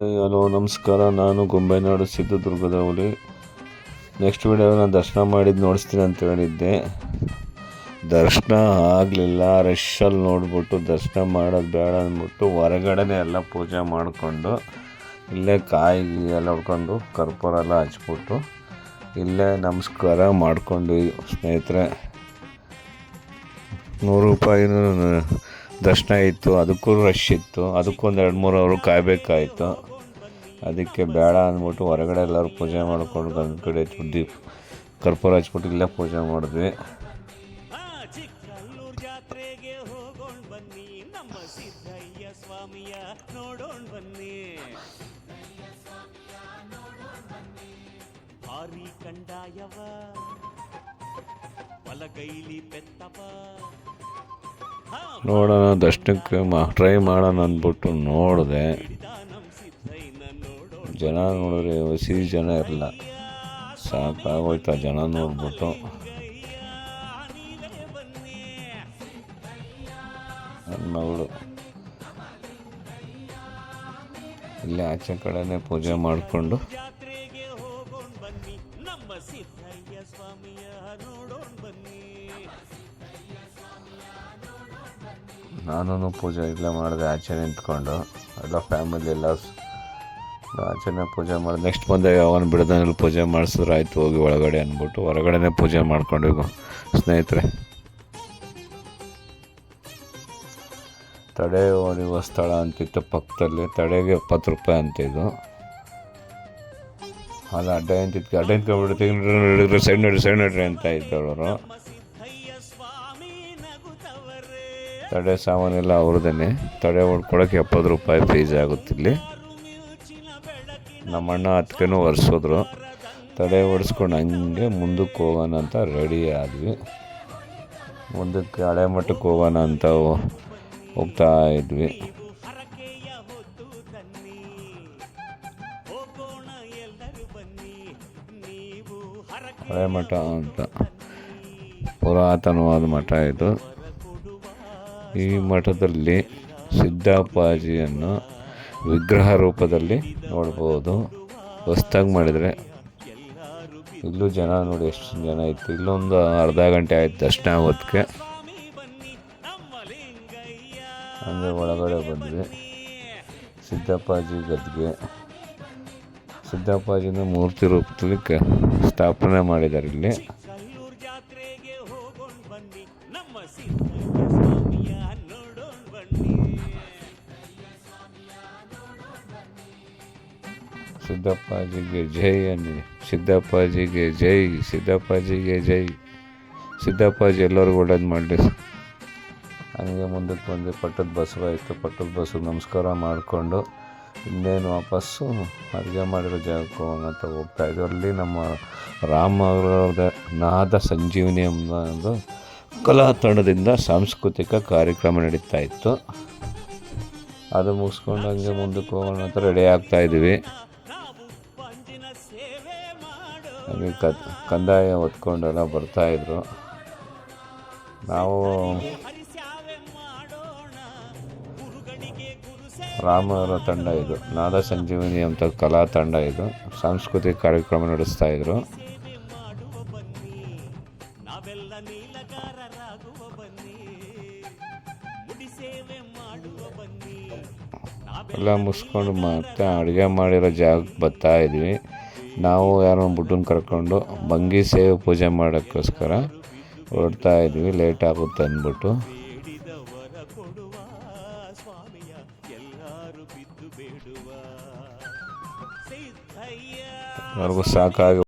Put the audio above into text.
Hello ನಮಸ್ಕಾರ, ನಾನು ಗೊಂಬೆನಾಡು ಸಿದ್ಧದುರ್ಗದ ಹುಲಿ. ನೆಕ್ಸ್ಟ್ ವಿಡಿಯೋನ ದರ್ಶನ ಮಾಡಿದ್ದು ನೋಡಿಸ್ತೀನಿ ಅಂತ ಹೇಳಿದ್ದೆ. ದರ್ಶನ ಆಗಲಿಲ್ಲ. ರಶಲ್ಲಿ ನೋಡ್ಬಿಟ್ಟು ದರ್ಶನ ಮಾಡೋದು ಬೇಡ ಅಂದ್ಬಿಟ್ಟು ಹೊರಗಡೆನೇ ಎಲ್ಲ ಪೂಜೆ ಮಾಡಿಕೊಂಡು ಇಲ್ಲೇ ಕಾಯಿ ಎಲ್ಲ ಹೊಡ್ಕೊಂಡು ಕರ್ಪೂರ ಎಲ್ಲ ಹಚ್ಬಿಟ್ಟು ಇಲ್ಲೇ ನಮಸ್ಕಾರ ಮಾಡಿಕೊಂಡು ಸ್ನೇಹಿತರೆ, 100 ರೂಪಾಯಿನೂ ದರ್ಶನ ಇತ್ತು. ಅದಕ್ಕೂ ರಶ್ ಇತ್ತು. ಅದಕ್ಕೊಂದು 2-3 ಅವರು ಕಾಯಬೇಕಾಯಿತು. ಅದಕ್ಕೆ ಬೇಡ ಅಂದ್ಬಿಟ್ಟು ಹೊರಗಡೆ ಎಲ್ಲರೂ ಪೂಜೆ ಮಾಡಿಕೊಂಡು ಗಂಧ ಕಡೆ ಹಚ್ಬಿಟ್ಟು ಕರ್ಪೂರ ಹಚ್ಬಿಟ್ಟು ಇಲ್ಲೇ ಪೂಜೆ ಮಾಡಿದ್ವಿ. ನೋಡೋಣ, ದರ್ಶನಕ್ಕೆ ಟ್ರೈ ಮಾಡೋಣ ಅಂದ್ಬಿಟ್ಟು ನೋಡಿದೆ. ಜನ ನೋಡಿದ್ರೆ ಹಸಿ ಜನ ಇರಲ್ಲ, ಸಾಕಾಗೋಯ್ತು ಆ ಜನ ನೋಡ್ಬಿಟ್ಟು. ನನ್ನ ಮಗಳು ಇಲ್ಲೇ ಆಚೆ ಕಡೆನೇ ಪೂಜೆ ಮಾಡಿಕೊಂಡು ನಾನು ಪೂಜೆ ಇಲ್ಲೇ ಮಾಡಿದೆ. ಆಚೆ ನಿಂತ್ಕೊಂಡು ಎಲ್ಲ ಫ್ಯಾಮಿಲಿ ಎಲ್ಲ ಆಚೆನೇ ಪೂಜೆ ಮಾಡಿ ನೆಕ್ಸ್ಟ್ ಬಂದೆ ಅವನು ಬಿಡದಲ್ಲಿ ಪೂಜೆ ಮಾಡಿಸಿದ್ರೆ ಆಯಿತು ಹೋಗಿ ಒಳಗಡೆ ಅಂದ್ಬಿಟ್ಟು ಹೊರಗಡೆನೇ ಪೂಜೆ ಮಾಡ್ಕೊಂಡು ಸ್ನೇಹಿತರೆ. ತಡೆ ಹೊಡೆಯುವ ಸ್ಥಳ ಅಂತಿತ್ತು ಪಕ್ಕದಲ್ಲಿ. ತಡೆಗೆ 70 ರೂಪಾಯಿ ಅಂತಿದ್ದು. ಅದು ಅಡ್ಡ ಅಂತಿತ್ತು. ಅಡ್ಡ ನಿಂತ್ಕೊಂಡ್ಬಿಟ್ಟು ಸೈಡ್ ನಡ್ರಿ ಅಂತ ಇದ್ದವರು. ತಡೆ ಸಾಮಾನೆಲ್ಲ ಅವ್ರದೇ. ತಡೆ ಹೊಡ್ಕೊಳಕ್ಕೆ 70 ರೂಪಾಯಿ ಫೀಸ್ ಆಗುತ್ತಿಲ್ಲಿ. ನಮ್ಮಣ್ಣ ಅದಕ್ಕೇನೂ ಒರೆಸಿದ್ರು. ತಡೆ ಹೊಡೆಸ್ಕೊಂಡು ಹಂಗೆ ಮುಂದಕ್ಕೆ ಹೋಗೋಣ ಅಂತ ರೆಡಿ ಆದ್ವಿ. ಮುಂದಕ್ಕೆ ಹಳೆ ಮಠಕ್ಕೆ ಹೋಗೋಣ ಅಂತ ಹೋಗ್ತಾ ಇದ್ವಿ. ಹಳೆ ಮಠ ಅಂತ ಪುರಾತನವಾದ ಮಠ ಇದು. ಈ ಮಠದಲ್ಲಿ ಸಿದ್ದಪ್ಪಾಜಿಯನ್ನು ವಿಗ್ರಹ ರೂಪದಲ್ಲಿ ನೋಡ್ಬೋದು. ಹೊಸ್ದಾಗಿ ಮಾಡಿದರೆ. ಇಲ್ಲೂ ಜನ ನೋಡಿ ಎಷ್ಟು ಜನ ಇತ್ತು. ಇಲ್ಲೊಂದು ಅರ್ಧ ಗಂಟೆ ಆಯ್ತು ದರ್ಶನ ಆಗೋದಕ್ಕೆ. ಹಂಗೆ ಒಳಗಡೆ ಬಂದ್ವಿ. ಸಿದ್ದಪ್ಪಾಜಿ ಗದ್ಗೆ. ಸಿದ್ದಪ್ಪಾಜಿನ ಮೂರ್ತಿ ರೂಪದಲ್ಲಿ ಸ್ಥಾಪನೆ ಮಾಡಿದ್ದಾರೆ ಇಲ್ಲಿ. ಸಿದ್ದಪ್ಪಾಜಿಗೆ ಜೈ ಅನ್ನಿ. ಸಿದ್ದಪ್ಪಾಜಿಗೆ ಜೈ, ಸಿದ್ದಪ್ಪಾಜಿಗೆ ಜೈ. ಸಿದ್ದಪ್ಪಾಜಿ ಎಲ್ಲರಿಗೂ ಒಳ್ಳೇದು ಮಾಡಲಿ. ಹಂಗೆ ಮುಂದಕ್ಕೆ ಬಂದು ಪಟ್ಟದ ಬಸವ ಇತ್ತು. ಪಟ್ಟದ ಬಸವಗೆ ನಮಸ್ಕಾರ ಮಾಡಿಕೊಂಡು ಇನ್ನೇನು ವಾಪಸ್ಸು ಅಡುಗೆ ಮಾಡಿರೋ ಜಾಗಕ್ಕೆ ಹೋಗೋಣ ಅಂತ ಹೋಗ್ತಾಯಿದ್ವಿ. ಅಲ್ಲಿ ನಮ್ಮ ರಾಮವ್ರದ ನಾದ ಸಂಜೀವನಿ ಎಂಬ ಒಂದು ಕಲಾ ತಂಡದಿಂದ ಸಾಂಸ್ಕೃತಿಕ ಕಾರ್ಯಕ್ರಮ ನಡೀತಾ ಇತ್ತು. ಅದು ಮುಗಿಸ್ಕೊಂಡು ಹಂಗೆ ಮುಂದಕ್ಕೆ ಹೋಗೋಣ ಅಂತ ರೆಡಿ ಆಗ್ತಾಯಿದ್ವಿ. ಹಾಗೆ ಕಂದಾಯ ಹೊತ್ಕೊಂಡೆಲ್ಲ ಬರ್ತಾಯಿದ್ರು. ನಾವು ರಾಮವರ ತಂಡ ಇದು, ನಾದ ಸಂಜೀವನಿ ಅಂತ ಕಲಾ ತಂಡ ಇದು. ಸಾಂಸ್ಕೃತಿಕ ಕಾರ್ಯಕ್ರಮ ನಡೆಸ್ತಾಯಿದ್ರು. ಎಲ್ಲ ಮುಗಿಸ್ಕೊಂಡು ಮತ್ತೆ ಅಡುಗೆ ಮಾಡಿರೋ ಜಾಗಕ್ಕೆ ಬರ್ತಾಯಿದ್ವಿ. ನಾವು ಯಾರೋ ಬುಡ್ಡನ್ನು ಕರ್ಕೊಂಡು ಬಂಗಿ ಸೇವೆ ಪೂಜೆ ಮಾಡೋಕ್ಕೋಸ್ಕರ ಹೊರಡ್ತಾಯಿದ್ವಿ. ಲೇಟ್ ಆಗುತ್ತೆ ಅಂದ್ಬಿಟ್ಟು. ಅವ್ರಿಗೂ ಸಾಕಾಗಿ